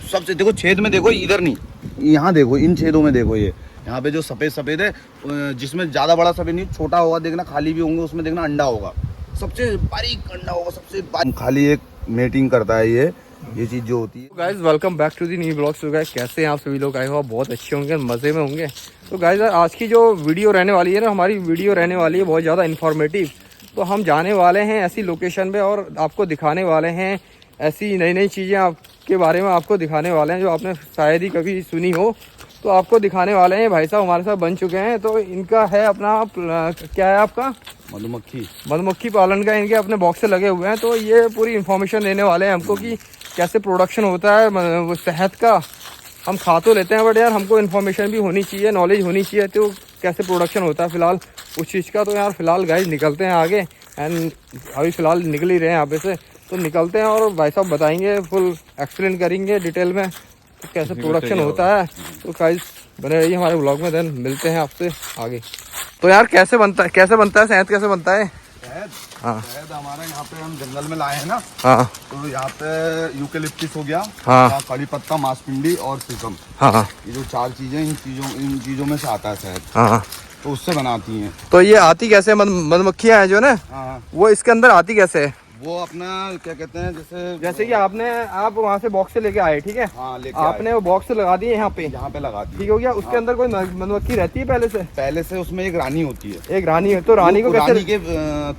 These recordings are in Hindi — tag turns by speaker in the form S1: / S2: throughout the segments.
S1: सबसे देखो छेद में देखो, इधर नहीं, यहाँ देखो, इन छेदों में देखो, ये यहाँ पे जो सफेद सफेद है, जिसमें ज्यादा बड़ा सफेद नहीं, छोटा होगा देखना, खाली भी होंगे, उसमें देखना अंडा होगा, सबसे बारीक अंडा होगा, सबसे बारीक। खाली एक मेटिंग करता है ये चीज जो होती है।
S2: Guys welcome back to the new blogs. तो गाइज कैसे हैं आप सभी लोग? आए हो आप बहुत अच्छे होंगे, मज़े में होंगे। तो गाइज आज की जो वीडियो रहने वाली है ना, हमारी वीडियो रहने वाली है बहुत ज़्यादा इन्फॉर्मेटिव। तो हम जाने वाले हैं ऐसी लोकेशन पे और आपको दिखाने वाले हैं ऐसी नई नई चीज़ें आपके बारे में आपको दिखाने वाले हैं जो आपने शायद ही कभी सुनी हो। तो आपको दिखाने वाले हैं, भाई साहब हमारे साथ बन चुके हैं। तो इनका है अपना क्या है आपका? मधुमक्खी पालन का इनके अपने बॉक्स से लगे हुए हैं। तो ये पूरी इन्फॉर्मेशन देने वाले हैं हमको कि कैसे प्रोडक्शन होता है वो शहद का। हम खा तो लेते हैं बट यार हमको इन्फॉर्मेशन भी होनी चाहिए, नॉलेज होनी चाहिए तो कैसे प्रोडक्शन होता है फिलहाल उस चीज़ का। तो यार फिलहाल गाइस निकलते हैं आगे, एंड अभी फ़िलहाल निकल ही रहे हैं यहाँ पे से। तो निकलते हैं और भाई साहब बताएंगे, फुल एक्सप्लेन करेंगे डिटेल में तो कैसे प्रोडक्शन होता है। तो गाइस बने रहिए हमारे ब्लॉग में, देन मिलते हैं आपसे आगे। तो यार कैसे बनता है शहद, कैसे बनता है? हाँ,
S1: शहद हमारा यहाँ पे हम जंगल में लाए हैं ना।
S2: हाँ,
S1: तो यहाँ पे यूकेलिप्टिस हो गया,
S2: हाँ,
S1: कड़ी पत्ता, मांसपिंडी और शीशम।
S2: हाँ,
S1: ये जो 4 चीजें, इन चीजों में से आता है शहद।
S2: हाँ।
S1: तो उससे बनाती हैं।
S2: तो ये आती कैसे मधुमक्खियाँ हैं जो ना,
S1: हाँ,
S2: वो इसके अंदर आती कैसे है?
S1: वो अपना क्या कहते हैं,
S2: जैसे कि आप वहाँ से बॉक्स से लेके आए, ठीक है?
S1: हाँ, लेके
S2: आपने वो बॉक्स लगा दिए यहाँ पे
S1: लगा दी,
S2: ठीक हो गया। उसके अंदर कोई मधुमक्खी रहती है पहले से?
S1: उसमें एक रानी होती है।
S2: एक रानी है। तो रानी को कैसे?
S1: रानी के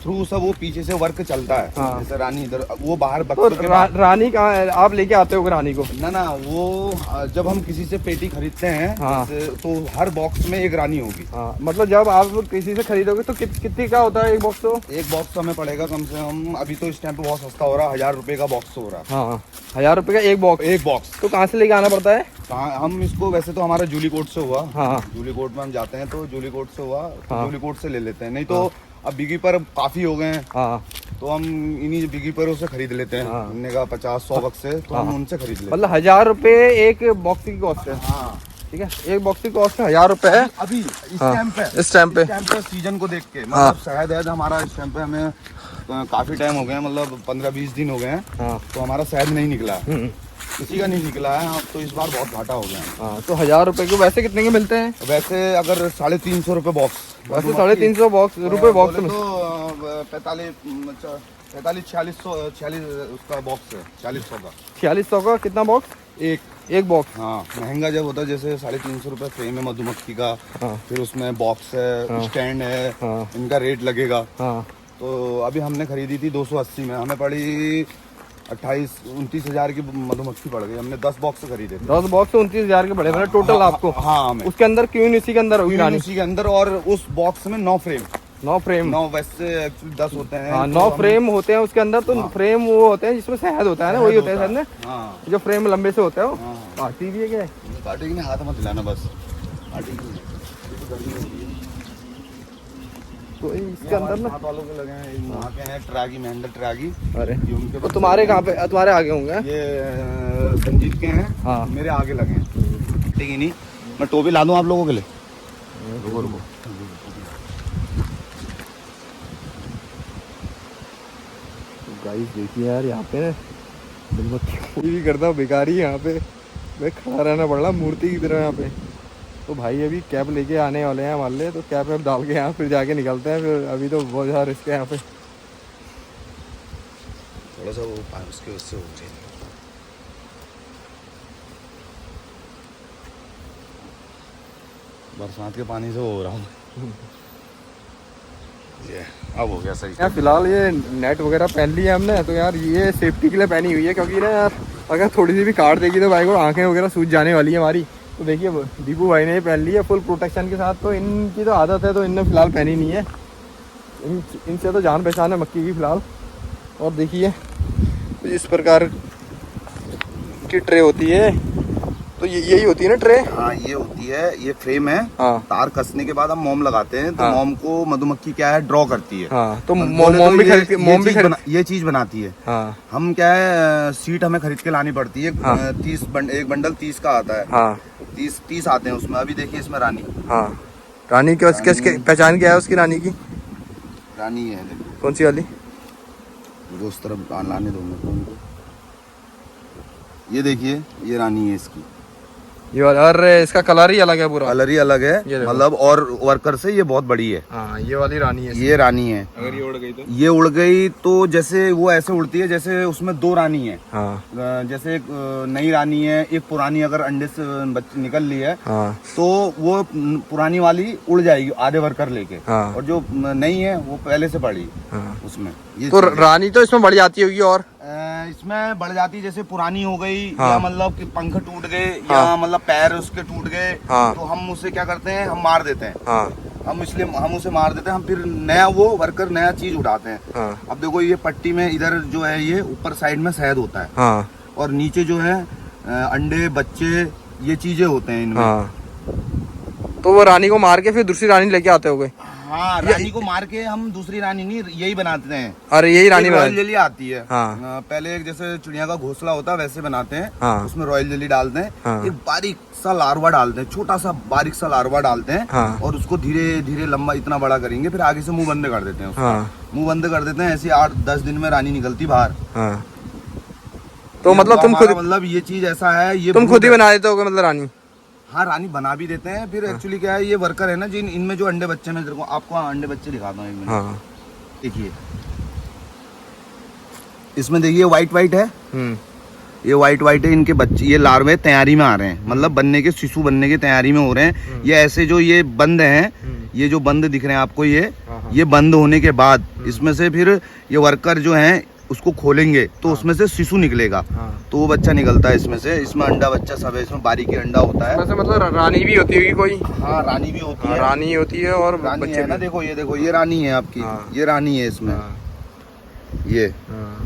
S1: थ्रू सब वो पीछे से वर्क चलता है।
S2: हाँ।
S1: जैसे रानी इधर, वो बाहर
S2: तो रानी कहाँ है? आप लेके आते हो रानी को?
S1: ना वो जब हम किसी से पेटी खरीदते हैं,
S2: हाँ,
S1: तो हर बॉक्स में एक रानी होगी।
S2: हाँ, मतलब जब आप किसी से खरीदोगे तो कितनी का होता है एक बॉक्स? तो
S1: एक बॉक्स हमें पड़ेगा कम से कम, अभी तो इस टाइम पे बहुत सस्ता हो रहा है, 1000 रुपए का बॉक्स हो रहा है।
S2: हाँ, 1000 रुपए का एक बॉक्स। तो कहाँ से लेके आना पड़ता है?
S1: हम इसको, वैसे तो हमारा जूली कोट से हुआ।
S2: हाँ,
S1: जूली कोट में हम जाते हैं तो जूली कोट से हुआ,
S2: हाँ,
S1: जूली कोट से ले लेते हैं। नहीं तो अब बिगी पर काफी हो गए हैं।
S2: हाँ,
S1: तो हम इन्हीं बिगी पर से खरीद लेते हैं।
S2: हाँ,
S1: इन्हें का 50-100 बक्स से, तो हम उनसे खरीद लेते हैं।
S2: मतलब 1000 रुपए एक बॉक्स की कॉस्ट है।
S1: हाँ,
S2: ठीक है, एक बॉक्स की कॉस्ट 1000 रुपए है
S1: अभी इस टाइम पे सीजन को देख के। मतलब शहद है हमारा इस टाइम पे, हमें काफी टाइम हो गया, मतलब 15-20 दिन हो गए हैं।
S2: हाँ,
S1: तो हमारा शहद नहीं निकला है, किसी का नहीं निकला है। तो इस बार बहुत घाटा हो गया है।
S2: हाँ, तो 1000 रुपए को वैसे कितने के मिलते हैं?
S1: वैसे अगर 350 रुपए बॉक्स,
S2: वैसे 350 रुपए बॉक्स में
S1: तो 45-46 उसका बॉक्स है, 4600 का।
S2: 4600 का कितना बॉक्स? एक बॉक्स।
S1: हाँ, महंगा जब होता है, जैसे 350 रुपए फ्रेम है मधुमक्खी का।
S2: हाँ,
S1: फिर उसमें बॉक्स है,
S2: हाँ,
S1: स्टैंड है।
S2: हाँ,
S1: इनका रेट लगेगा।
S2: हाँ,
S1: तो अभी हमने खरीदी थी 280 में, हमें पड़ी 28-29 हजार की मधुमक्खी पड़ गई। हमने 10 बॉक्स खरीदे थे।
S2: 10 बॉक्स 29,000 के पड़े मतलब टोटल आपको?
S1: हाँ, हमें
S2: उसके अंदर क्यों इसी के अंदर होगी रानी?
S1: उसी के अंदर, और उस बॉक्स में 9 फ्रेम।
S2: 9
S1: वैसे एक्चुअली 10 होते हैं।
S2: हाँ, 9 फ्रेम होते हैं उसके अंदर। तो फ्रेम वो होते हैं जिसमें शहद होता है ना, वही होता है शहद ना।
S1: हाँ,
S2: जो फ्रेम लंबे से होता है वो
S1: काटी
S2: भी है क्या?
S1: काटेगी नहीं, हाथ मत दिलाना बस।
S2: तो इसके अंदर ना
S1: हाथ वालों के लगे हैं, वहाँ के हैं ट्रागी, महेंद्र ट्रागी।
S2: अरे
S1: ये उनके
S2: तो तुम्हारे कहाँ पे? तुम्हारे आगे होंगे?
S1: ये संजीत के हैं।
S2: हाँ,
S1: मेरे आगे लगे हैं। ठीक है, नहीं मैं टोपी ला दूँ आप लोगों के लिए? रुको
S2: गाइस देखिए यार, यहाँ पे कोई भी करता बेकार ही यहाँ पे मैं खड़ा रहना पड़ रहा मूर्ति की तरह यहाँ पे। तो भाई अभी कैब लेके आने वाले हैं हमारे लिए, तो कैब में डाल के यहाँ फिर जाके निकलते हैं। फिर अभी तो बहुत ज़्यादा रिस्क है यहाँ पे।
S1: थोड़ा सा वो उसके उससे हो जाए, बरसात के पानी से हो रहा हूँ। ये अब हो गया सही।
S2: यार फिलहाल ये नेट वगैरह पहन ली है हमने। तो यार ये सेफ्टी के लिए पहनी हुई है, क्योंकि ना यार अगर थोड़ी सी भी काट देगी तो भाई को आंखें वगैरह सूज जाने वाली है हमारी। तो देखिए दीपू भाई ने पहन ली है फुल प्रोटेक्शन के साथ। तो इनकी तो आदत है, तो इनने फिलहाल पहनी नहीं है। इनसे तो जान पहचान है मक्की की फिलहाल। और देखिए तो इस प्रकार की ट्रे होती है। तो यही होती है ना ट्रे?
S1: हाँ, ये होती है, ये फ्रेम है।
S2: हाँ,
S1: तार कसने के बाद हम मोम लगाते हैं। तो
S2: हाँ,
S1: मोम को मधुमक्खी क्या है, ड्रॉ करती है।
S2: हाँ, तो
S1: ये चीज बनाती है।
S2: हाँ,
S1: हम क्या है, सीट हमें खरीद के लानी पड़ती है।
S2: हाँ,
S1: एक बंडल 30 का आता है।
S2: हाँ,
S1: 30 आते हैं उसमें। अभी देखिए इसमें रानी।
S2: हाँ, रानी की पहचान क्या है उसकी? रानी की
S1: रानी है, देखो
S2: कौन सी वाली?
S1: उस तरफ लाने दो मेरे को उनको। ये देखिए, ये रानी है इसकी।
S2: ये वाला, अरे इसका कलर ही अलग है पूरा।
S1: कलर ही अलग है,
S2: ये देखो।
S1: मतलब और वर्कर से ये बहुत बड़ी है।
S2: हाँ, ये वाली रानी है।
S1: ये रानी है।
S2: अगर ये उड़ गई तो?
S1: ये उड़ गई तो जैसे वो ऐसे उड़ती है जैसे उसमें दो रानी है।
S2: हाँ
S1: जैसे एक नई रानी है, एक पुरानी अगर अंडे से बच्ची निकल ली है
S2: हाँ
S1: तो वो पुरानी वाली उड़ जाएगी आधे वर्कर लेके।
S2: हाँ।
S1: और जो नई है वो पहले से पड़ी
S2: हाँ।
S1: उसमें। ये
S2: तो
S1: चीज़ है।
S2: रानी तो इसमें बढ़ जाती होगी और
S1: इसमें बढ़ जाती, जैसे पुरानी हो गई
S2: हाँ।
S1: या मतलब कि पंख टूट गए
S2: हाँ।
S1: या मतलब पैर उसके टूट गए,
S2: हाँ।
S1: तो हम उसे क्या करते हैं, हम मार देते हैं।
S2: हाँ
S1: हम इसलिए हम उसे मार देते हैं, हम फिर नया वो वर्कर नया चीज उठाते हैं।
S2: हाँ
S1: अब देखो ये पट्टी में इधर जो है ये ऊपर साइड में शहद होता है
S2: हाँ
S1: और नीचे जो है अंडे बच्चे ये चीजें होते हैं इनमें।
S2: हाँ। तो वो रानी को मार के फिर दूसरी रानी लेके आते होगे?
S1: हाँ, रानी को मार के हम दूसरी रानी नहीं यही बनाते हैं।
S2: अरे यही रानी
S1: रॉयल
S2: बना?
S1: जेली आती है।
S2: हाँ।
S1: पहले एक जैसे चिड़िया का घोंसला होता है वैसे बनाते हैं।
S2: हाँ।
S1: उसमें रॉयल जेली डालते हैं।
S2: हाँ।
S1: एक बारीक सा लार्वा डालते हैं, छोटा सा बारीक सा लार्वा डालते हैं।
S2: हाँ।
S1: और उसको धीरे धीरे लंबा इतना बड़ा करेंगे, फिर आगे से मुंह बंद कर देते हैं उसका।
S2: हाँ।
S1: मुंह बंद कर देते हैं, ऐसे 8-10 दिन में रानी निकलती बाहर।
S2: हाँ। तो मतलब तुम खुद,
S1: मतलब ये चीज ऐसा है, ये
S2: तुम खुद ही बना देते होगे मतलब रानी?
S1: हाँ, रानी बना भी देते हैं। फिर एक्चुअली क्या है, ये वर्कर है ना जिन इनमें जो अंडे बच्चे, में देखो आपको अंडे बच्चे दिखाता हूँ एक मिनट।
S2: हाँ।
S1: देखिए इसमें देखिए व्हाइट व्हाइट है, ये व्हाइट व्हाइट है, इनके बच्चे ये लार्वे तैयारी में आ रहे हैं, मतलब बनने के, शिशु बनने की तैयारी में हो रहे हैं। ये ऐसे जो ये बंद हैं, ये जो बंद दिख रहे हैं आपको, ये बंद होने के बाद इसमें से फिर ये वर्कर जो हैं उसको खोलेंगे तो उसमें से शिशु निकलेगा। तो वो बच्चा निकलता है इसमें से। इसमें अंडा बच्चा सब है, इसमें बारीकी अंडा होता है।
S2: वैसे मतलब रानी भी होती होगी कोई?
S1: हाँ, रानी भी होती है।
S2: रानी होती है और
S1: रानी
S2: बच्चे
S1: है ना,
S2: भी।
S1: देखो ये देखो, ये रानी है आपकी।
S2: हाँ।
S1: ये रानी है इसमें।
S2: हाँ।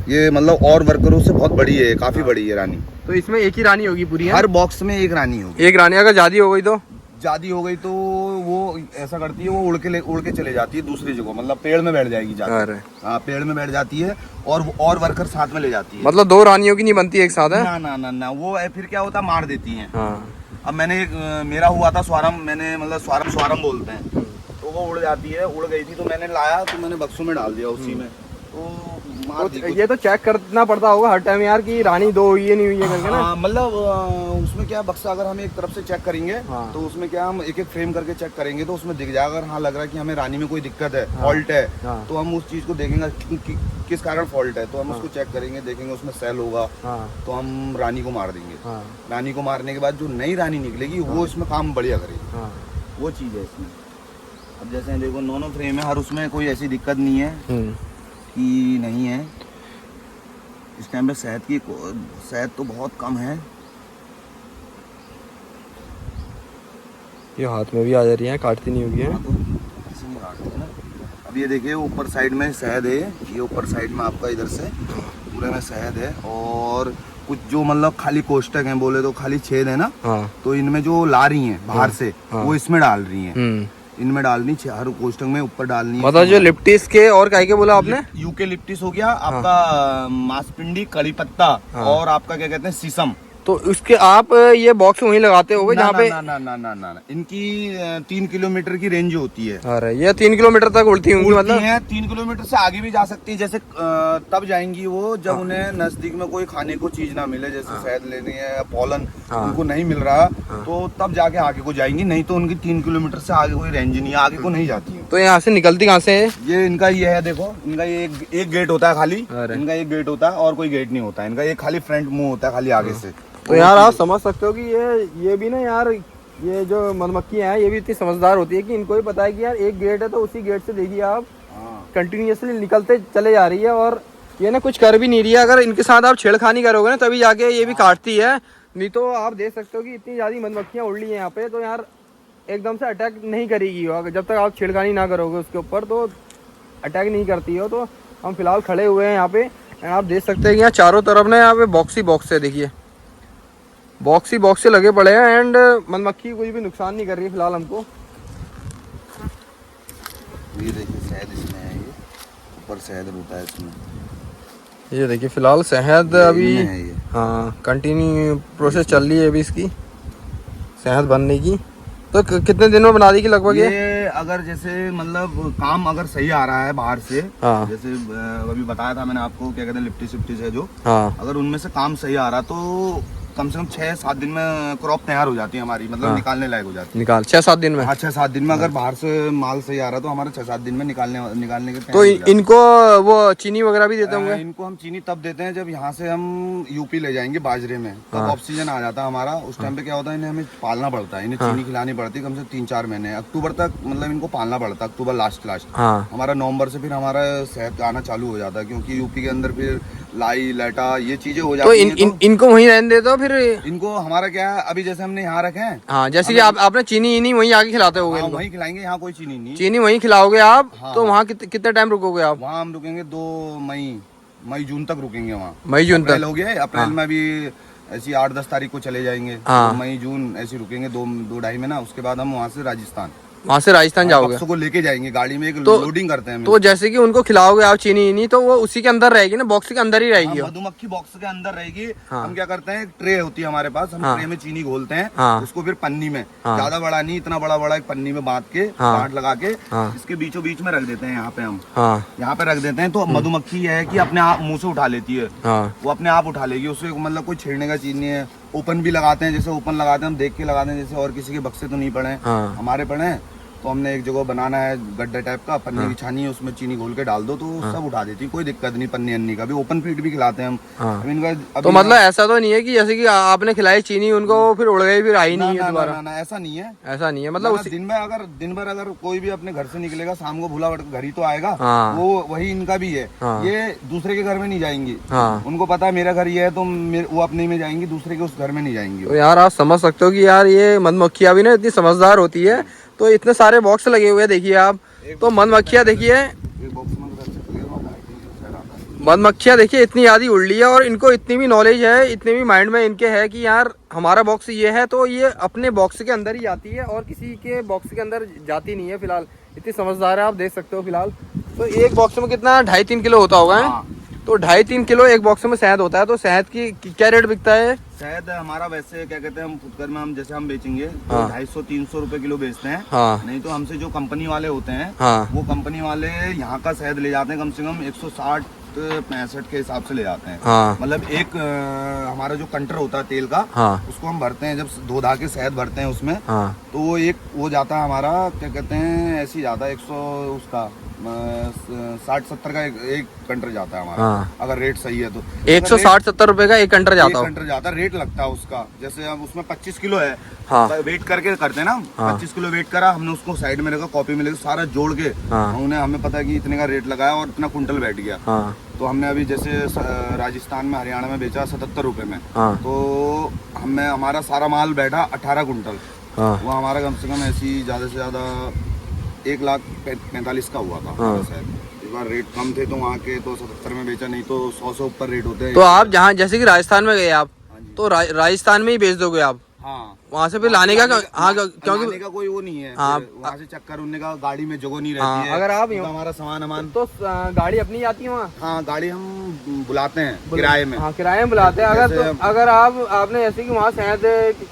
S1: ये मतलब और वर्करों से बहुत बड़ी है, काफी बड़ी है रानी।
S2: तो इसमें एक ही रानी होगी पूरी?
S1: हर बॉक्स में एक रानी होगी।
S2: एक रानी अगर ज्यादा हो गई तो?
S1: ज्यादा हो गई तो वो ऐसा करती है, वो उड़ के चले जाती है दूसरी जगह, मतलब पेड़ में बैठ जाएगी जाके।
S2: अरे।
S1: हाँ, पेड़ में बैठ जाती है और वर्कर साथ में ले जाती है।
S2: मतलब दो रानियों की नहीं बनती एक साथ है?
S1: ना ना ना ना, वो फिर क्या होता, मार देती हैं।
S2: हाँ।
S1: अब मैंने मेरा हुआ था स्वारम, मैंने मतलब स्वारम बोलते हैं, तो वो उड़ जाती है, उड़ गई थी तो मैंने लाया, तो मैंने बक्सों में डाल दिया उसी में, तो मार दी।
S2: ये तो चेक करना पड़ता होगा हर टाइम यार कि रानी दो हुई है नहीं हुई है करके ना?
S1: हाँ, मतलब उसमें क्या, बक्सा अगर हम एक तरफ से चेक करेंगे
S2: हाँ।
S1: तो उसमें क्या, हम एक एक फ्रेम करके चेक करेंगे तो उसमें दिख जाएगा। अगर हाँ लग रहा है कि हमें रानी में कोई दिक्कत है, फॉल्ट है,
S2: हाँ।
S1: तो हम उस चीज को देखेंगे किस कारण फॉल्ट है, तो हम उसको चेक करेंगे, देखेंगे उसमें सेल होगा, तो हम रानी को मार देंगे। रानी को मारने के बाद जो नई रानी निकलेगी वो इसमें काम बढ़िया करेगी। वो चीज है इसमें। अब जैसे देखो दोनों फ्रेम है, हर उसमें कोई ऐसी दिक्कत नहीं है कि नहीं है। इस टाइम पे शहद तो बहुत कम है।
S2: ये हाथ में भी आ जा रही है, काटती नहीं होगी है?
S1: हाँ, तो ऐसे नहीं काटते हैं ना। अब ये देखिए ऊपर साइड में शहद है, ये ऊपर साइड में आपका इधर से पूरे में शहद है। और कुछ जो मतलब खाली कोष्टक हैं, बोले तो खाली छेद है ना, तो इनमें जो ला रही हैं बाहर से, वो इसमें डाल रही हैं। इनमें डालनी, हर कोष्टक में ऊपर डालनी है।
S2: मतलब जो लिप्टिस के और काय के बोला आपने?
S1: यूकेलिप्टिस हो गया आपका, मांसपिंडी, कड़ी पत्ता, और आपका क्या कहते हैं, शीशम।
S2: तो उसके आप ये बॉक्स वहीं लगाते होगे जहाँ पे?
S1: ना ना ना ना ना, इनकी 3 किलोमीटर की रेंज होती है।
S2: अरे ये 3 किलोमीटर तक उड़ती होंगी? मतलब
S1: 3 किलोमीटर से आगे भी जा सकती है। जैसे तब जाएंगी वो जब उन्हें नजदीक में कोई खाने को चीज ना मिले, जैसे शहद लेनी है या पोलन उनको नहीं मिल रहा, तो तब जाके आगे को जाएंगी। नहीं तो उनकी 3 किलोमीटर से आगे कोई रेंज नहीं है, आगे को नहीं जाती है।
S2: तो यहाँ से निकलती कहाँ से है?
S1: ये इनका ये है, देखो इनका ये एक गेट होता है खाली, इनका एक गेट होता है और कोई गेट नहीं होता है इनका, ये खाली फ्रंट मुंह होता है खाली आगे से।
S2: तो यार आप समझ सकते हो कि ये भी ना यार, ये जो मधुमक्खियां हैं ये भी इतनी समझदार होती है कि इनको भी पता है कि यार एक गेट है तो उसी गेट से देखिए आप कंटिन्यूअसली निकलते चले जा रही है, और ये ना कुछ कर भी नहीं रही है। अगर इनके साथ आप छेड़खानी करोगे ना तभी जाके ये भी काटती है, नहीं तो आप देख सकते हो कि इतनी ज्यादा मधुमक्खियां उड़ रही है यहाँ पे, तो यार एकदम से अटैक नहीं करेगी वो, जब तक आप छेड़खानी ना करोगे उसके ऊपर तो अटैक नहीं करती हो। तो हम फिलहाल खड़े हुए हैं यहाँ पे, आप देख सकते हैं कि यहाँ चारों तरफ ना यहाँ पे बॉक्स ही बॉक्स है, देखिए बॉक्स ही बॉक्स से लगे पड़े हैं, एंड मधुमक्खी कोई भी नुकसान नहीं कर रही है फिलहाल हमको।
S1: ये देखिए शहद इसमें है, ये ऊपर शहद होता है इसमें।
S2: ये देखिए फिलहाल शहद अभी, हाँ कंटिन्यू प्रोसेस चल रही है अभी इसकी शहद बनने की। तो कितने दिन में बना देगी लगभग?
S1: ये अगर जैसे मतलब काम अगर सही आ रहा है बाहर से,
S2: हाँ।
S1: जैसे अभी बताया था मैंने आपको, क्या कहते हैं लिप्टी सिप्टी से जो,
S2: हाँ
S1: अगर उनमें से काम सही आ रहा तो कम से कम 6-7 दिन में क्रॉप तैयार हो जाती है हमारी, मतलब
S2: हाँ।
S1: निकालने लायक हो जाती है।
S2: निकाल 6-7 दिन में।
S1: हाँ 6-7 दिन में अगर बाहर से माल सही आ रहा तो हमारे 6-7 दिन में निकालने के
S2: तो
S1: तैयार हो जाता है।
S2: इनको वो चीनी वगैरह भी देते होंगे?
S1: इनको हम चीनी तब देते हैं जब यहाँ से हम यूपी ले जाएंगे बाजरे में, तब
S2: हाँ।
S1: ऑफ सीजन आ जाता है हमारा। उस टाइम पे क्या होता है, इन्हें हमें पालना पड़ता है, इन्हें चीनी खिलानी पड़ती है कम से 3-4 महीने, अक्टूबर तक मतलब इनको पालना पड़ता है, अक्टूबर लास्ट
S2: हाँ
S1: हमारा नवंबर से फिर हमारा सेहत आना चालू हो जाता है, क्योंकि यूपी के अंदर फिर लाई लाटा ये चीजें हो
S2: तो
S1: जाती हैं।
S2: इनको वहीं रहने देते हो फिर?
S1: इनको हमारा क्या है, अभी जैसे हमने यहाँ रखे हैं,
S2: हाँ, जैसे कि आपने चीनी इनी वहीं आके खिलाते होगे
S1: हाँ,
S2: इनको?
S1: वहीं खिलाएंगे, यहाँ कोई चीनी नहीं।
S2: चीनी वहीं खिलाओगे आप?
S1: हाँ,
S2: तो
S1: हाँ।
S2: वहाँ कितने टाइम रुकोगे आप?
S1: वहाँ हम रुकेंगे 2 मई जून तक रुकेंगे वहाँ।
S2: मई जून
S1: अप्रैल
S2: तक?
S1: हो गया, अप्रैल में अभी ऐसी 8-10 तारीख को चले जाएंगे।
S2: हाँ।
S1: तो मई जून ऐसे रुकेंगे 2-2.5 महीना, उसके बाद हम वहाँ से राजस्थान,
S2: वहाँ से राजस्थान जाओगे?
S1: बक्सों को लेके जाएंगे गाड़ी में, एक
S2: तो-
S1: लोडिंग करते हैं हम
S2: तो जैसे कि उनको खिलाओगे आप चीनी इनी, तो वो उसी के अंदर रहेगी ना, बॉक्स के अंदर ही रहेगी वो?
S1: मधुमक्खी बॉक्स के अंदर रहेगी।
S2: हाँ।
S1: हम क्या करते हैं, एक ट्रे होती है हमारे पास, हम
S2: हाँ।
S1: ट्रे में चीनी घोलते हैं,
S2: हाँ।
S1: उसको फिर पन्नी में,
S2: हाँ।
S1: ज्यादा बड़ा नहीं, इतना बड़ा बड़ा एक पन्नी में बांध के,
S2: हाँ।
S1: गांठ लगा के,
S2: हाँ।
S1: इसके बीचों बीच में रख देते हैं। यहाँ पे हम
S2: हाँ
S1: यहाँ पे रख देते हैं, तो मधुमक्खी ये है कि अपने आप मुंह से उठा लेती है,
S2: हाँ
S1: वो अपने आप उठा लेगी, उससे मतलब कोई छेड़ने का चीज नहीं है। ओपन भी लगाते हैं, जैसे ओपन लगाते हैं हम देख के लगाते हैं, जैसे और किसी के बक्से तो नहीं पड़े,
S2: हाँ।
S1: हमारे पड़े हैं। तो हमने एक जगह बनाना है गड्ढे टाइप का, पन्नी की छानी है, उसमें चीनी घोल के डाल दो तो सब उठा देती है, कोई दिक्कत नहीं। पन्नी अन्नी का भी ओपन फीड भी खिलाते हैं हम।
S2: हाँ।
S1: अब इनका
S2: तो मतलब ऐसा तो नहीं है कि जैसे कि आपने खिलाई चीनी उनको फिर उड़ गई फिर आई नहीं है दोबारा?
S1: ना, ऐसा नहीं है,
S2: ऐसा नहीं है, मतलब
S1: दिन भर अगर कोई भी अपने घर से निकलेगा, शाम को भूला घर ही तो आएगा।
S2: हाँ।
S1: वो वही इनका भी है।
S2: हाँ।
S1: ये दूसरे के घर में नहीं जाएंगी।
S2: हाँ।
S1: उनको पता है मेरा घर ये है, तो वो अपने में जाएंगी, दूसरे के उस घर में नहीं जाएंगी।
S2: तो यार आप समझ सकते हो कि यार ये मधुमक्खियाँ भी ना इतनी समझदार होती है। तो इतने सारे बॉक्स लगे हुए हैं देखिए आप, तो मधुमक्खियाँ देखिए, मधुमक्खियाँ देखिए इतनी आदि उड़ ली है, और इनको इतनी भी नॉलेज है, इतनी भी माइंड में इनके है कि यार हमारा बॉक्स ये है, तो ये अपने बॉक्स के अंदर ही जाती है और किसी के बॉक्स के अंदर जाती नहीं है। फिलहाल इतनी समझदार है, आप देख सकते हो। फिलहाल तो एक बॉक्स में कितना 2.5-3 किलो होता होगा?
S1: हाँ।
S2: तो 2.5-3 किलो एक बॉक्स में शहद होता है। तो शहद की क्या रेट बिकता है?
S1: शहद हमारा वैसे क्या कहते हैं, हम फुटकर में हम जैसे हम बेचेंगे तो
S2: हाँ।
S1: 250-300 रुपए किलो बेचते हैं।
S2: हाँ
S1: नहीं तो हमसे जो कंपनी वाले होते हैं,
S2: हाँ
S1: वो कंपनी वाले यहाँ का शहद ले जाते हैं कम से कम 160-65 के हिसाब से ले जाते हैं।
S2: हाँ
S1: मतलब एक हमारा जो कंटर होता है तेल का,
S2: हाँ
S1: उसको हम भरते हैं, जब धो धा के शहद भरते हैं उसमें,
S2: हाँ
S1: तो वो जाता है हमारा, क्या कहते हैं, ऐसे ही जाता है 60-70 का एक कंटर जाता है हमारा।
S2: हाँ।
S1: अगर रेट सही है तो
S2: 160-70 रुपए का एक कंटर जाता हो?
S1: कंटर जाता है, रेट लगता है उसका। जैसे अब उसमें 25 किलो है,
S2: हाँ।
S1: वेट करके करते हैं ना,
S2: हाँ।
S1: 25 किलो वेट करा हमने, उसको साइड में रखा, कॉपी में लेकर सारा जोड़ के,
S2: हाँ।
S1: हमें पता है कि इतने का रेट लगाया और इतना कुंटल बैठ गया।
S2: हाँ
S1: तो हमने अभी जैसे राजस्थान में, हरियाणा में बेचा 77 रुपए में,
S2: हाँ
S1: तो हमारा सारा माल बैठा 18 कुंटल।
S2: हाँ
S1: वो हमारा कम से कम ऐसी ज्यादा से ज्यादा 1,45,000 का हुआ था।
S2: हाँ।
S1: शायद इस बार रेट कम थे तो वहाँ के तो 77 में बेचा, नहीं तो 100 से ऊपर रेट होते हैं।
S2: तो आप जहाँ जैसे कि राजस्थान में गए आप,
S1: हाँ जी।
S2: तो राजस्थान में ही बेच दोगे आप?
S1: हाँ,
S2: वहाँ से फिर लाने का? हाँ, क्योंकि
S1: लाने का कोई वो नहीं है।
S2: हाँ।
S1: वहाँ से चक्कर उनने का, गाड़ी में जगह नहीं
S2: हाँ,
S1: रहती है।
S2: अगर आप
S1: तो हमारा सामान
S2: तो गाड़ी अपनी आती है वहाँ?
S1: हाँ, गाड़ी हम बुलाते हैं किराए में।
S2: हाँ, किराए में बुलाते हैं। अगर
S1: जैसे
S2: तो अगर आपने जैसे कि वहाँ शहद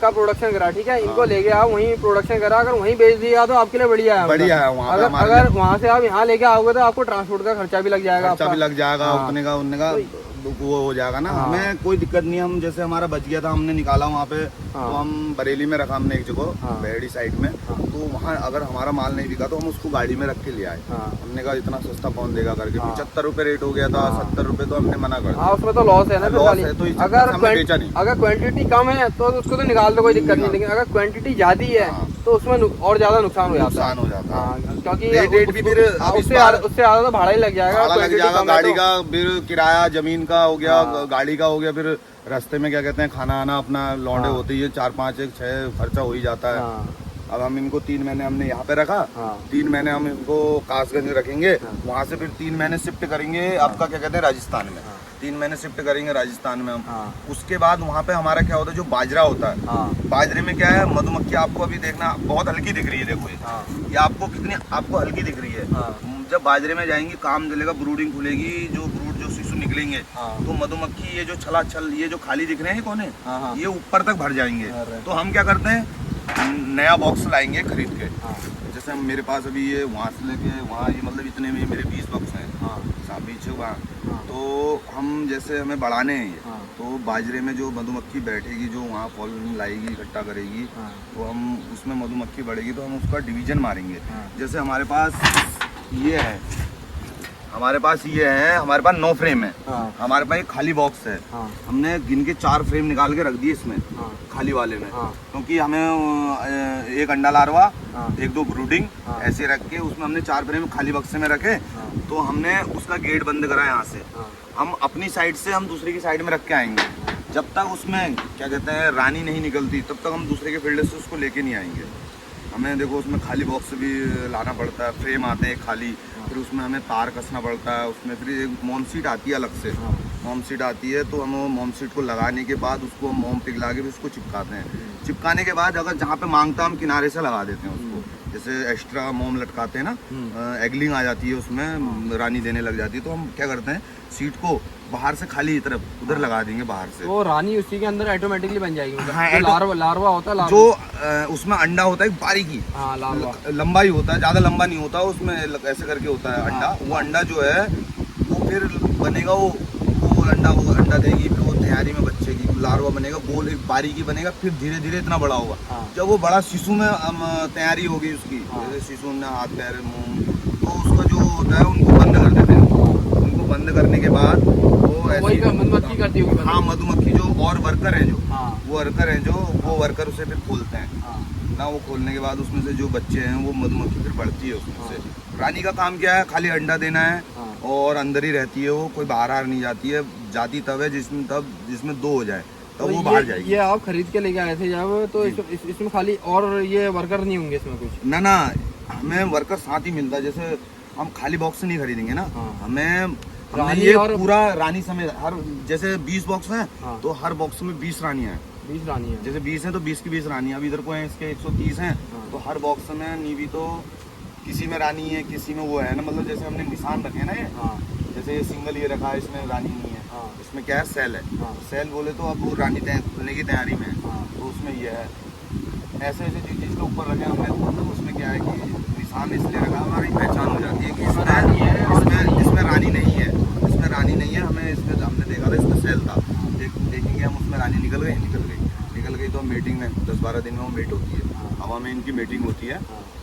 S2: का प्रोडक्शन करा, ठीक है, इनको ले गए आप, वहीं प्रोडक्शन करा, अगर वहीं बेच दिया तो आपके लिए बढ़िया है।
S1: बढ़िया है। वहाँ पे
S2: अगर वहाँ से आप यहाँ लेके आओगे तो आपको ट्रांसपोर्ट का खर्चा भी लग जाएगा,
S1: खर्चा भी लग जाएगा,
S2: हाँ।
S1: उतने का उनने का वो हो जाएगा ना।
S2: हाँ।
S1: हमें कोई दिक्कत नहीं है। हम जैसे हमारा बच गया था, हमने निकाला वहाँ पे,
S2: हाँ।
S1: तो हम बरेली में रखा हमने एक जगह,
S2: हाँ।
S1: बेहड़ी साइड में। तो वहाँ अगर हमारा माल नहीं बिका तो हम उसको गाड़ी में रख के ले आए।
S2: हाँ।
S1: हमने कहा इतना सस्ता कौन देगा करके।
S2: हाँ।
S1: 75 रुपए रेट हो गया था,
S2: हाँ।
S1: 70 रुपए तो हमने मना कर दिया।
S2: हाँ, उसमें तो लॉस है ना।
S1: लॉस है, तो इस चक्कर से हमने बेचा नहीं।
S2: अगर क्वांटिटी कम है तो उसको तो निकाल दो, कोई दिक्कत नहीं, लेकिन अगर क्वांटिटी ज्यादा है
S1: हाँ।
S2: तो उसमें और ज्यादा नुकसान हो जाता है।
S1: नुकसान हो जाता है।
S2: हाँ, क्योंकि
S1: रेट भी फिर अब इस बार
S2: उससे ज्यादा तो भाड़ा ही लग जाएगा।
S1: भाड़ा लग
S2: quantity
S1: जाएगा,
S2: कम है
S1: गाड़ी
S2: तो।
S1: का फिर किराया, जमीन का हो गया,
S2: हाँ।
S1: गाड़ी का हो गया, फिर रास्ते में क्या कहते हैं, खाना आना अपना लौंडे
S2: हाँ।
S1: होती है, 4-5-6 खर्चा हो ही जाता है।
S2: हाँ।
S1: अब हम इनको 3 महीने हमने यहाँ पे रखा,
S2: हाँ।
S1: 3 महीने हम इनको कासगंज रखेंगे,
S2: हाँ।
S1: वहाँ से फिर 3 महीने शिफ्ट करेंगे आपका क्या कहते हैं राजस्थान में।
S2: हाँ।
S1: 3 महीने शिफ्ट करेंगे राजस्थान में हम।
S2: हाँ।
S1: उसके बाद वहाँ पे हमारा क्या होता है, जो बाजरा होता है,
S2: हाँ।
S1: बाजरे में क्या है, मधुमक्खी आपको अभी देखना बहुत हल्की दिख रही है। देखो
S2: हाँ।
S1: ये आपको कितनी आपको हल्की दिख रही है।
S2: हाँ।
S1: जब बाजरे में जाएंगी, काम चलेगा, ब्रूडिंग खुलेगी, जो ब्रूड जो शिशु निकलेंगे,
S2: हाँ।
S1: तो मधुमक्खी ये जो छल ये जो खाली दिख रहे हैं कौन है,
S2: हाँ, हाँ।
S1: ये ऊपर तक भर जाएंगे।
S2: अरे।
S1: तो हम क्या करते हैं, नया बॉक्स लाएंगे खरीद के,
S2: हाँ।
S1: जैसे हम मेरे पास अभी ये वहाँ से लेके वहाँ ये मतलब इतने में मेरे 20 बॉक्स हैं।
S2: हाँ
S1: साथ पीछे वहाँ
S2: हाँ
S1: तो हम जैसे हमें बढ़ाने हैं ये,
S2: हाँ
S1: तो बाजरे में जो मधुमक्खी बैठेगी जो वहाँ पॉलिन लाएगी इकट्ठा करेगी,
S2: हाँ
S1: तो हम उसमें मधुमक्खी बढ़ेगी तो हम उसका डिवीजन मारेंगे।
S2: हाँ।
S1: जैसे हमारे पास ये है, हमारे पास 9 फ्रेम है।
S2: हाँ
S1: हमारे पास एक खाली बॉक्स है,
S2: हाँ
S1: हमने गिन के 4 फ्रेम निकाल के रख दिए इसमें
S2: हाँ
S1: खाली वाले में,
S2: हाँ
S1: क्योंकि हमें एक अंडा लार्वा,
S2: हाँ
S1: 1-2 ब्रूडिंग
S2: हाँ।
S1: ऐसे रख के उसमें हमने 4 फ्रेम खाली बक्से में रखे।
S2: हाँ
S1: तो हमने उसका गेट बंद करा यहाँ से,
S2: हाँ
S1: हम अपनी साइड से हम दूसरे की साइड में रख के आएंगे। जब तक उसमें क्या कहते हैं रानी नहीं निकलती तब तक हम दूसरे के फील्ड से उसको लेके नहीं आएंगे। हमें देखो उसमें खाली बॉक्स भी लाना पड़ता है, फ्रेम आते हैं खाली, फिर उसमें हमें तार कसना पड़ता है, उसमें फिर एक मोम सीट आती है अलग से,
S2: हाँ
S1: मोम सीट आती है। तो हम वो मोम सीट को लगाने के बाद उसको हम मोम पिघला के भी उसको चिपकाते हैं। चिपकाने के बाद अगर जहाँ पे मांगता हम किनारे से लगा देते हैं उसको, जैसे एक्स्ट्रा मोम लटकाते हैं ना, एगलिंग आ जाती है उसमें, रानी देने लग जाती है, तो हम क्या करते हैं सीट को बाहर से खाली तरफ उधर लगा देंगे बाहर से।
S2: वो रानी उसी के अंदर ऑटोमेटिकली बन जाएगी, मतलब
S1: हाँ,
S2: जो लार्वा होता है, लार्वा
S1: जो उसमें अंडा होता है बारीकी,
S2: हाँ लार्वा
S1: लंबा ही होता है, ज़्यादा लंबा नहीं होता, उसमें ऐसे करके होता है अंडा। वो अंडा जो है वो फिर बनेगा, वो अंडा देगी, फिर वो तैयारी में बच्चे की लार्वा बनेगा, गोल एक बारीकी बनेगा, फिर धीरे धीरे इतना बड़ा होगा।
S2: हाँ।
S1: जब वो बड़ा शिशु में तैयारी होगी उसकी,
S2: हाँ।
S1: जैसे शिशु ने हाथ पैर मुंह, तो उसका जो होता है उनको बंद कर देते हैं। उनको बंद करने के बाद वो ऐसे
S2: मधुमक्खी करती होगी।
S1: हाँ, मधुमक्खी जो और वर्कर हैं जो
S2: हाँ
S1: वो वर्कर हैं जो वो वर्कर उसे फिर खोलते हैं
S2: हाँ
S1: ना। वो खोलने के बाद उसमें से जो बच्चे हैं वो मधुमक्खी फिर बढ़ती है उसमें से। रानी का काम क्या है, खाली अंडा देना है
S2: हाँ
S1: और अंदर ही रहती है, वो कोई बाहर नहीं जाती है। जाती तब है जिसमें 2 हो जाए तब
S2: तो
S1: वो बाहर जाएगी।
S2: ये आप खरीद के लेके आए थे जब, तो इसमें खाली और ये वर्कर नहीं होंगे इसमें कुछ?
S1: ना, हमें वर्कर साथ ही मिलता है। जैसे हम खाली बॉक्स से नहीं खरीदेंगे ना,
S2: हाँ।
S1: हमें
S2: रानी
S1: ये
S2: और
S1: पूरा रानी समेत हर, जैसे 20 बॉक्स हैं
S2: हाँ।
S1: तो हर बॉक्स में 20 रानियां हैं।
S2: 20 रानी है।
S1: जैसे 20 हैं तो 20 की 20 रानियां। अब इधर को हैं इसके 130 हैं,
S2: हाँ।
S1: तो हर बॉक्स में नीवी तो किसी में रानी है किसी में वो है ना, मतलब जैसे हमने निशान रखे ना ये,
S2: हाँ
S1: जैसे ये सिंगल ये रखा है, इसमें रानी नहीं है,
S2: हाँ
S1: इसमें क्या है सेल है।
S2: हाँ
S1: सेल बोले तो अब वो रानी खुलने की तैयारी में है,
S2: हाँ
S1: तो उसमें ये है। ऐसे ऐसे चीज़ जिसके ऊपर रखे हमने, मतलब उसमें क्या है कि निशान इसलिए रखा हमारी पहचान हो जाती है कि इसमें रानी नहीं है, इसमें रानी नहीं है। हमें इसमें हमने देखा था इसमें सेल था, देखेंगे हम उसमें रानी निकल गई तो मीटिंग में 10-12 दिन में वो मीट होती है, हवा में इनकी मीटिंग होती है।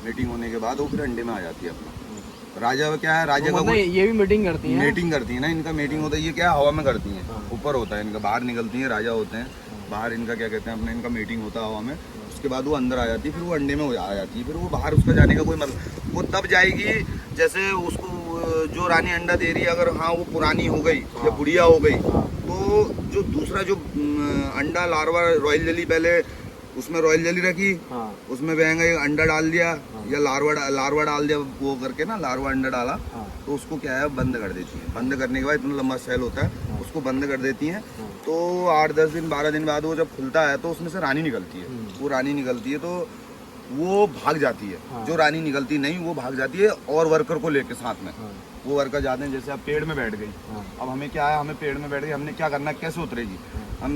S1: मीटिंग होने के बाद वो फिर अंडे में आ जाती है अपना। राजा क्या है, राजा का
S2: ये भी मीटिंग करती है?
S1: मीटिंग करती है ना, इनका मीटिंग होता है। ये क्या है, हवा में करती है,
S2: हाँ।
S1: ऊपर होता है इनका, बाहर निकलती है, राजा होते हैं बाहर। इनका क्या कहते हैं अपने, इनका मीटिंग होता है हवा में। उसके बाद वो अंदर आ जाती है, फिर वो अंडे में आ जाती है, फिर वो बाहर उसका जाने का कोई मतलब, वो तब जाएगी जैसे उसको जो रानी अंडा दे रही है, अगर हाँ वो पुरानी हो गई या बुढ़िया हो गई, तो जो दूसरा जो अंडा लार्वा रॉयल जेली, पहले उसमें रॉयल जेली रखी,
S2: हाँ
S1: उसमें बहंगा अंडा डाल दिया या लार्वा डाल दिया, वो करके ना लार्वा अंडा डाला,
S2: हाँ
S1: तो उसको क्या है बंद कर देती है। बंद करने के बाद इतना लंबा सेल होता है, उसको बंद कर देती हैं। तो 8-10 दिन 12 दिन बाद वो जब खुलता है तो उसमें से रानी निकलती है। वो रानी निकलती है तो वो भाग जाती है।
S2: हाँ।
S1: जो रानी निकलती नहीं वो भाग जाती है और वर्कर को लेके साथ में।
S2: हाँ
S1: वो वर्कर जाते हैं, जैसे अब पेड़ में बैठ गई,
S2: हाँ
S1: अब हमें क्या है, हमें पेड़ में बैठ गई, हमने क्या करना है, कैसे उतरेगी। हम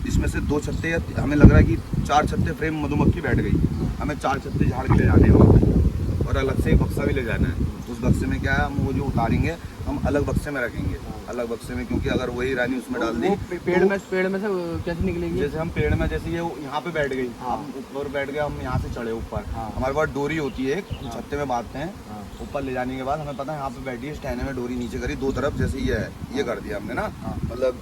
S1: इसमें से 2 छत्ते, हमें लग रहा है कि 4 छत्ते फ्रेम मधुमक्खी बैठ गई, हमें 4 छत्ते झाड़ के ले जाने हैं वहाँ पे, और अलग से एक बक्सा भी ले जाना है। उस बक्से में क्या है, हम वो जो उतारेंगे हम अलग बक्से में रखेंगे, अलग बक्से में, क्योंकि अगर वही रानी उसमें डाल दी
S2: पेड़ में से कैसे निकलेगी?
S1: जैसे हम पेड़ में, जैसे ये यहाँ पे बैठ गई,
S2: हाँ।
S1: हम ऊपर बैठ गए, हम यहाँ से चढ़े ऊपर,
S2: हाँ।
S1: हमारे पास डोरी होती है एक,
S2: हाँ।
S1: छत्ते में बांधते हैं,
S2: हाँ
S1: ऊपर ले जाने के बाद हमें पता है यहाँ पे बैठी है, स्टैंड में डोरी नीचे करी 2 तरफ, जैसे ये है, ये कर दिया हमने ना,
S2: हाँ।
S1: मतलब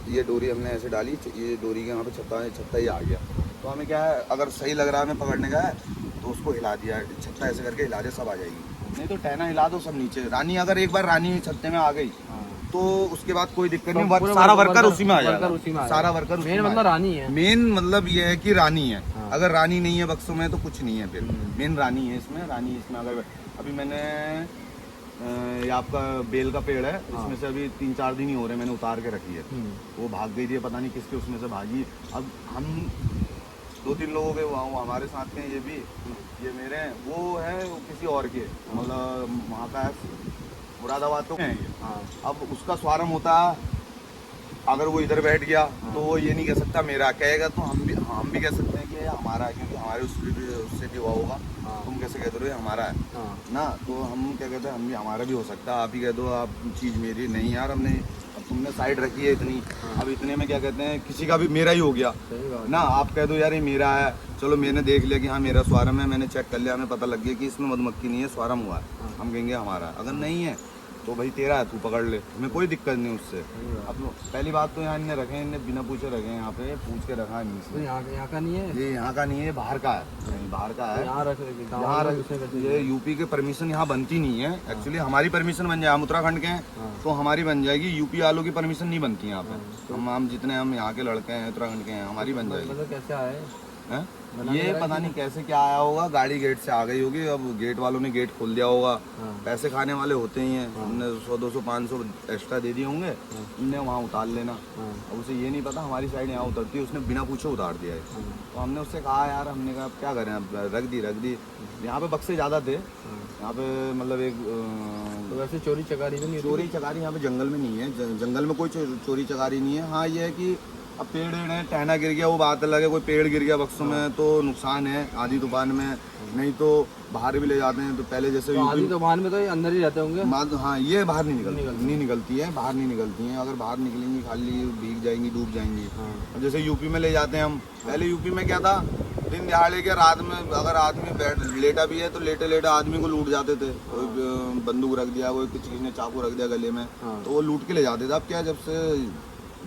S1: ये डोरी हमने ऐसे डाली, ये डोरी के यहाँ पे छत्ता ही आ गया। तो हमें क्या है, अगर सही लग रहा है हमें पकड़ने का है तो उसको हिला दिया, छत्ता ऐसे करके हिला दिया, सब आ जाएगी। नहीं तो टहना हिला दो सब नीचे। रानी अगर एक बार रानी छत्ते में आ गई तो उसके बाद कोई दिक्कत नहीं, सारा वर्कर उसी में आ जाएगा, सारा वर्कर
S2: मेन मतलब रानी है।
S1: मेन मतलब ये है कि रानी है।
S2: हाँ।
S1: अगर रानी नहीं है बक्सों में तो कुछ नहीं है, फिर मेन रानी है इसमें। रानी इसमें अगर अभी मैंने ये आपका बेल का पेड़ है, इसमें से अभी 3-4 दिन ही हो रहे मैंने उतार के रखी है, वो भाग गई थी, पता नहीं किसके उसमें से भागी। अब हम 2-3 लोगों के वो हमारे साथ के हैं, ये भी, ये मेरे हैं, वो है वो किसी और के, मतलब वहाँ का है मुरादाबाद तो है ये। अब उसका स्वारम होता अगर वो इधर बैठ गया तो वो ये नहीं कह सकता मेरा, कहेगा तो हम भी कह सकते हैं कि ये हमारा है, क्योंकि हमारे उससे भी हुआ होगा। तुम कैसे कहते हो ये हमारा है ना, तो हम क्या कहते हैं, हम भी हमारा भी हो सकता है। आप ही कह दो आप चीज़ मेरी नहीं यार, हमने अब तुमने साइड रखी है इतनी, अब इतने में क्या कहते हैं किसी का भी मेरा ही हो गया ना। आप कह दो यार ये मेरा है, चलो मैंने देख लिया कि हाँ मेरा स्वारम है, मैंने चेक कर लिया, हमें पता लग गया कि इसमें मधुमक्खी नहीं है, स्वारम हुआ है, हम कहेंगे हमारा। अगर नहीं है तो भाई तेरा है, तू पकड़ ले, हमें कोई दिक्कत नहीं उससे। अब पहली बात तो यहाँ इन्हें रखे, इन्हें बिना पूछे रखे हैं, यहाँ पे पूछ के रखा है इनसे।
S2: यहाँ का नहीं है,
S1: ये यहाँ का नहीं है, बाहर का है, बाहर का है।
S2: यहाँ रख
S1: ये यूपी के परमिशन यहाँ बनती नहीं है एक्चुअली, हमारी परमिशन बन जाए, हम उत्तराखंड के हैं तो हमारी बन जाएगी, यूपी वालों की परमिशन नहीं बनती यहाँ पे। हम जितने हम यहाँ के लड़के हैं उत्तराखंड के हैं, हमारी बन जाएगी।
S2: मतलब कैसे आए
S1: हैं? ये पता नहीं कैसे क्या आया होगा, गाड़ी गेट से आ गई होगी, अब गेट वालों ने गेट खोल दिया होगा। पैसे खाने वाले होते ही हैं, हमने 100 200 500 एक्स्ट्रा दे दिए होंगे, इनने वहाँ उतार लेना। अब उसे ये नहीं पता हमारी साइड यहाँ उतरती है, उसने बिना पूछे उतार दिया है। तो हमने उससे कहा यार, हमने कहा क्या करें, अब रख दी। यहाँ पे बक्से ज़्यादा थे, यहाँ पे मतलब एक
S2: तो वैसे चोरी चकारी तो नहीं,
S1: चोरी चकारी यहाँ पे जंगल में नहीं है, जंगल में कोई चोरी चकारी नहीं है। हाँ ये है कि अब पेड़ है, टहना गिर गया वो बात अलग है, कोई पेड़ गिर गया बक्सों में तो नुकसान है आधी तूफान में, नहीं तो बाहर भी ले जाते हैं। तो पहले जैसे
S2: तो आधी तूफान में तो ये अंदर ही रहते होंगे।
S1: हाँ ये बाहर नहीं निकलती है, बाहर नहीं निकलती हैं। अगर बाहर निकलेंगी खाली भीग जाएंगी, डूब जाएंगी। अब जैसे यूपी में ले जाते हैं हम, पहले यूपी में क्या था, दिन दिहाड़े के रात में अगर आदमी लेटा भी है तो लेटे लेटे आदमी को लूट जाते थे। कोई बंदूक रख दिया, कोई किसी ने चाकू रख दिया गले में, तो वो लूट के ले जाते थे। अब क्या, जब से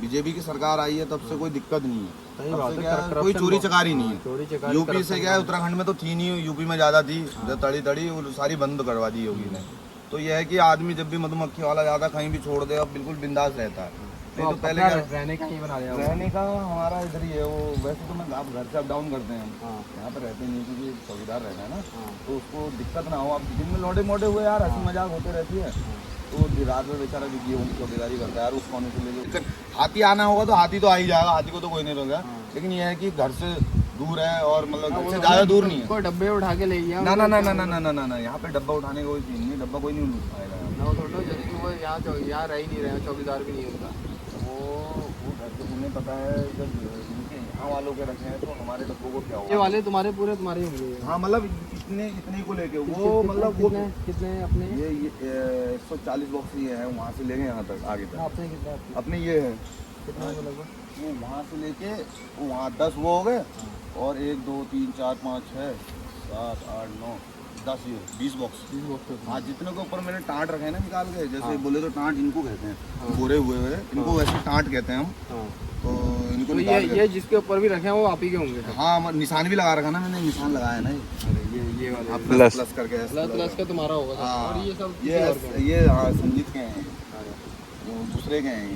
S1: बीजेपी की सरकार आई है तब से कोई दिक्कत नहीं है, तब से क्या कोई चोरी चकारी नहीं है। यूपी से क्या है, उत्तराखंड में तो थी नहीं, यूपी में ज़्यादा थी, तड़ी वो सारी बंद करवा दी योगी ने। तो यह है कि आदमी जब भी मधुमक्खी वाला ज़्यादा कहीं भी छोड़ दे, अब बिल्कुल बिंदास रहता है। नहीं तो पहले क्या
S2: रहने का ही बना लिया,
S1: रहने का हमारा इधर ही है वो। वैसे तो मैं आप घर से अप डाउन करते हैं हम, यहाँ पर रहते नहीं क्योंकि चौकीदार रहना है ना, तो उसको दिक्कत ना हो। अब दिन में लौटे मोटे हुए यार, हंसी मजाक होते रहती है, तो रात में बेचारा भी चौकीदारी करता है यार, उस कोने से लेके हाथी आना होगा तो हाथी तो आ ही जाएगा, हाथी को तो कोई नहीं रोकेगा। लेकिन यह है कि घर से दूर है और मतलब घर से ज़्यादा दूर नहीं है।
S2: कोई डब्बे उठा के ले गया
S1: ना ना ना ना ना ना ना ना ना, यहाँ पे डब्बा उठाने का कोई सीन नहीं, डब्बा कोई नहीं उठ पाएगा।
S2: वो यहाँ रह ही नहीं रहे, चौकीदार भी नहीं होता।
S1: वो घर से उन्हें पता है, जब इनके यहाँ वालों के रखे हैं तो हमारे डब्बों को क्या होगा।
S2: ये वाले तुम्हारे पूरे तुम्हारे होंगे।
S1: हाँ मतलब इतने को लेके वो मतलब वो
S2: कितने अपने
S1: ये 140 बॉक्स ये है, वहाँ से लेंगे यहाँ तक आगे तक।
S2: अपने कितने
S1: अपने ये है
S2: कितना लगभग,
S1: वो वहाँ से लेके वहाँ 10 वो हो गए, और 1 2 3 4 5 6 7 8 9 10 ये 20 बॉक्स। हाँ जितने के ऊपर मैंने टाँट रखे हैं ना निकाल के, जैसे बोले तो टाँट इनको कहते हैं, गोरे हुए हुए इनको वैसे टाँट कहते हैं हम। तो इनको
S2: तो ये जिसके ऊपर भी रखे हैं वो आप ही के होंगे।
S1: हाँ निशान भी लगा रखा ना मैंने, निशान लगाया ना
S2: ये वाले
S1: प्लस करके
S2: प्लस का तुम्हारा होगा।
S1: हाँ,
S2: और ये सब
S1: ये हाँ संजीत के हैं, वो दूसरे के हैं।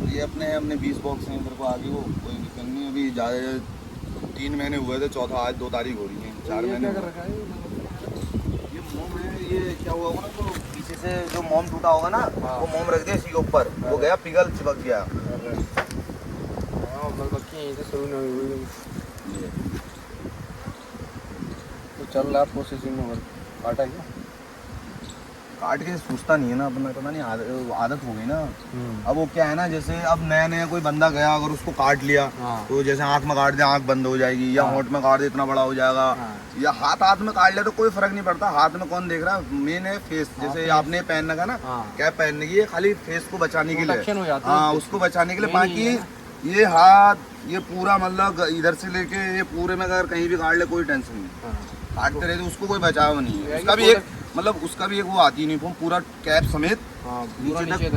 S1: ये अपने हैं, अपने 20 बॉक्स हैं इधर को आगे, वो कोई दिक्कत नहीं। अभी ज़्यादा 3 महीने हुए थे, चौथा आज 2 तारीख हो रही है, 4 महीने कर रखा है। ये मोम है, ये क्या हुआ होगा ना, तो पीछे से जो मोम टूटा होगा ना, वो मोम रख दिया इसी के ऊपर, वो गया पिघल चिपक गया।
S2: शुरू नहीं हुई तो चल रहा प्रोसेसिंग में, काटा क्या
S1: काट के सूझता नहीं है ना अपना, पता नहीं आदत हो गई ना। अब वो क्या है ना, जैसे अब नया नया कोई बंदा गया अगर उसको काट लिया तो जैसे आँख में काट दे आँख बंद हो जाएगी, या होंठ में काट दे इतना बड़ा हो जाएगा, या हाथ में काट लिया तो कोई फर्क नहीं पड़ता। हाथ में कौन देख रहा है, मेन है फेस। जैसे आपने पहन रखा ना कैप पहनने की, ये खाली फेस को बचाने के लिए, हाँ उसको बचाने के लिए। बाकी ये हाथ ये पूरा मतलब इधर से लेके ये पूरे में अगर कहीं भी काट ले कोई टेंशन नहीं, काटते रहते उसको कोई बचाव नहीं है। उसका भी एक मतलब उसका भी एक वो आती है यूनिफॉर्म पूरा कैप समेत,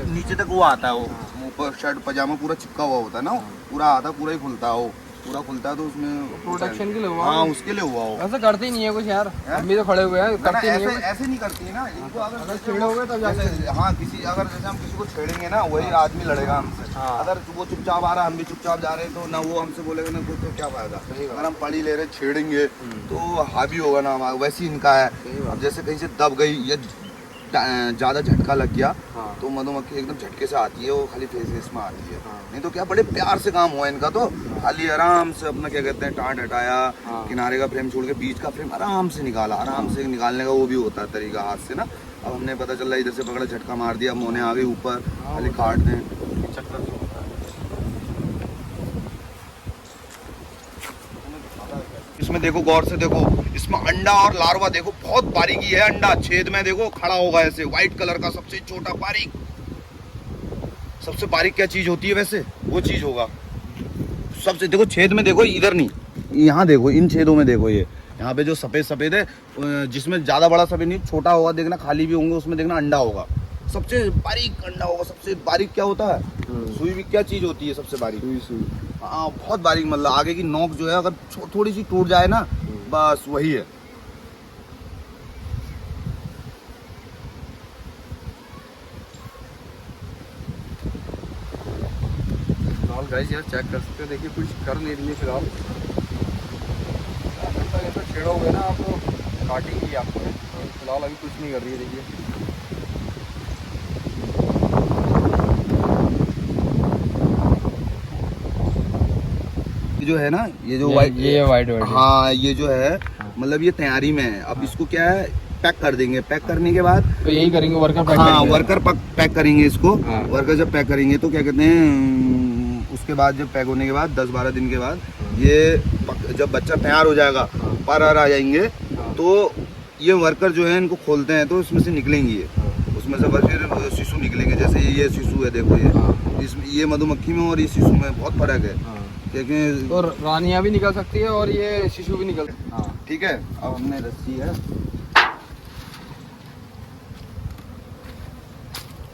S1: नीचे तक वो आता है, वो ऊपर शर्ट पजामा पूरा चिपका हुआ होता है ना, पूरा आता पूरा ही खुलता है, वो पूरा खुलता है, तो उसमें
S2: प्रोटेक्शन के लिए हुआ।
S1: हाँ उसके लिए हुआ हो।
S2: ऐसा करते ही नहीं है कुछ यार, हम भी तो खड़े हुए हैं, करते नहीं है।
S1: ऐसे नहीं करती है ना इनको, अगर
S2: छेड़ोगे तब जाके,
S1: हाँ किसी अगर जैसे हम किसी को छेड़ेंगे ना वही आदमी लड़ेगा हमसे। अगर वो चुपचाप आ रहा है हम भी चुपचाप जा रहे हैं तो ना वो हमसे बोलेगा ना तो क्या फायदा। अगर हम पढ़ी ले रहे छेड़ेंगे तो हावी होगा ना हमारा, वैसे ही इनका है। अब जैसे कहीं से दब गई या ज़्यादा झटका लग गया तो मधुमक्खी एकदम झटके से आती है, वो खाली फेस में आती है। नहीं तो क्या बड़े प्यार से काम हुआ इनका, तो खाली आराम से अपना क्या कहते हैं टाँट हटाया, किनारे का फ्रेम छोड़ के बीच का फ्रेम आराम से निकाला। आराम से निकालने का वो भी होता है तरीका हाथ से ना। अब हमने पता चला इधर से पकड़ा झटका मार दिया, मोने आ गए ऊपर, खाली काट दें। इसमें देखो गौर से देखो, इसमें अंडा और लार्वा देखो, बहुत बारीकी है। अंडा छेद में देखो खड़ा होगा ऐसे, व्हाइट कलर का, सबसे छोटा बारीक। सबसे बारीक क्या चीज होती है वैसे, वो चीज होगा। सबसे देखो छेद में देखो, इधर नहीं, यहाँ देखो, इन छेदों में देखो, ये यहाँ पे जो सफेद सफेद है, जिसमें ज्यादा बड़ा सफेद नहीं, छोटा होगा देखना, खाली भी होंगे, उसमें देखना अंडा होगा। सबसे बारीक अंडा होगा। सबसे बारीक क्या होता है, सुई भी क्या चीज होती है सबसे बारीक,
S2: सुई।
S1: हाँ बहुत बारीक, मतलब आगे की नोक जो है अगर थोड़ी सी टूट जाए ना, बस वही है।
S2: फिलहाल गाइस यार चेक कर सकते हो, देखिए कुछ कर नहीं रही है फिलहाल। तो छेड़ोगे ना आप तो काटेंगी आपको, फिलहाल अभी कुछ नहीं कर रही है। देखिए
S1: जो है ना, ये जो
S2: ये वाइट
S1: हाँ ये जो है, मतलब ये तैयारी में है। अब इसको क्या है, पैक कर देंगे। पैक करने के बाद
S2: तो यही करेंगे, वर्कर पैक
S1: हाँ
S2: करेंगे।
S1: वर्कर पैक करेंगे इसको।
S2: हाँ।
S1: वर्कर जब पैक करेंगे तो क्या कहते हैं, उसके बाद जब पैक होने के बाद 10-12 दिन के बाद ये जब बच्चा तैयार हो जाएगा, पर आ जाएंगे, तो ये वर्कर जो है इनको खोलते हैं तो इसमें से निकलेंगी ये, उसमें से फिर शिशु निकलेंगे। जैसे ये शिशु है, देखो ये, इसमें ये मधुमक्खी में और ये शिशु में बहुत फर्क है, क्योंकि
S2: तो रानियां भी निकल सकती है और ये शिशु भी निकल। हाँ
S1: ठीक है। अब हमने रस्सी है,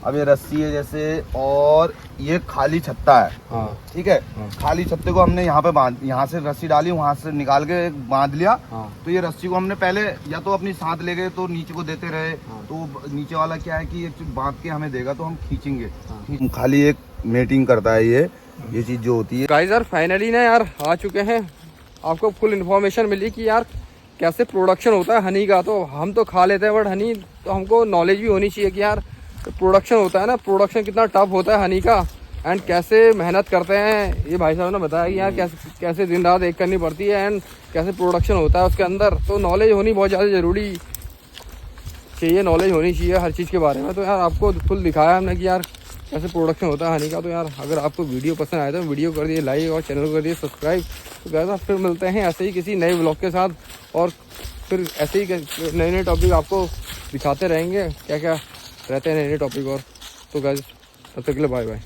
S1: अब ये रस्सी है जैसे, और ये खाली छत्ता है।
S2: हाँ
S1: ठीक है।
S2: हाँ।
S1: खाली छत्ते को हमने यहाँ पे बांध, यहाँ से रस्सी डाली, वहाँ से निकाल के बांध लिया।
S2: हाँ।
S1: तो ये रस्सी को हमने पहले या तो अपनी साथ ले गए तो नीचे को देते रहे।
S2: हाँ।
S1: तो नीचे वाला क्या है कि एक बांध के हमें देगा तो हम खींचेंगे।
S2: हाँ।
S1: खाली एक मेटिंग करता है ये चीज जो होती है।
S2: गाइस यार फाइनली ना यार आ चुके हैं, आपको फुल इन्फॉर्मेशन मिली कि यार कैसे प्रोडक्शन होता है हनी का। तो हम तो खा लेते हैं, बट हनी तो हमको नॉलेज भी होनी चाहिए कि यार प्रोडक्शन होता है ना, प्रोडक्शन कितना टफ होता है हनी का, एंड कैसे मेहनत करते हैं। ये भाई साहब ने बताया कि यार कैसे दिन रात एक करनी पड़ती है, एंड कैसे प्रोडक्शन होता है उसके अंदर। तो नॉलेज होनी बहुत ज़्यादा ज़रूरी चाहिए, नॉलेज होनी चाहिए हर चीज़ के बारे में। तो यार आपको फुल दिखाया हमने कि यार कैसे प्रोडक्शन होता है हनी का। तो यार अगर आपको वीडियो पसंद आया तो वीडियो कर दिए लाइक और चैनल को कर दिए सब्सक्राइब। तो गाइस फिर मिलते हैं ऐसे ही किसी नए व्लॉग के साथ, और फिर ऐसे ही नए नए टॉपिक आपको दिखाते रहेंगे, क्या क्या रहते हैं नए नए टॉपिक। और तो गाइस तब तक के लिए बाय बाय।